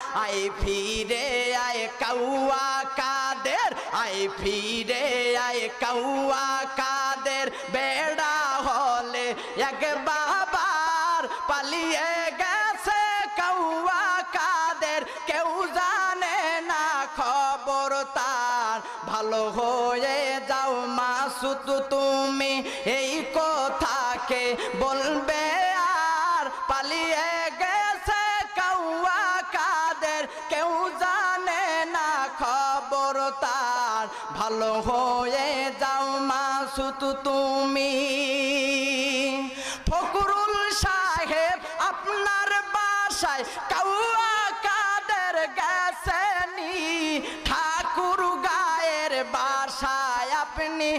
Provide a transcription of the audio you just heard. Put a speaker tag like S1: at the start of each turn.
S1: I ফিরে আয় কাউয়া কাদের, আই ফিরে আয় কাউয়া কাদের। বেড়া হলে এক বাবার পালিয়ে গেছে কাউয়া কাদের, কেউ জানে না খবর তার। ভালো হয়ে যাও মাসুদ তুমি, এই কথাকে বলবে আর। পালিয়ে গেছে কাউয়া কাদের, কেউ জানে না খবর তার। ভালো হয়ে যাও মাসুদ তুমি। ফখরুল সাহেব আপনার বাসায় কাউয়া কাদের গেছেনি, ঠাকুর গায়ের বাসায় আপনি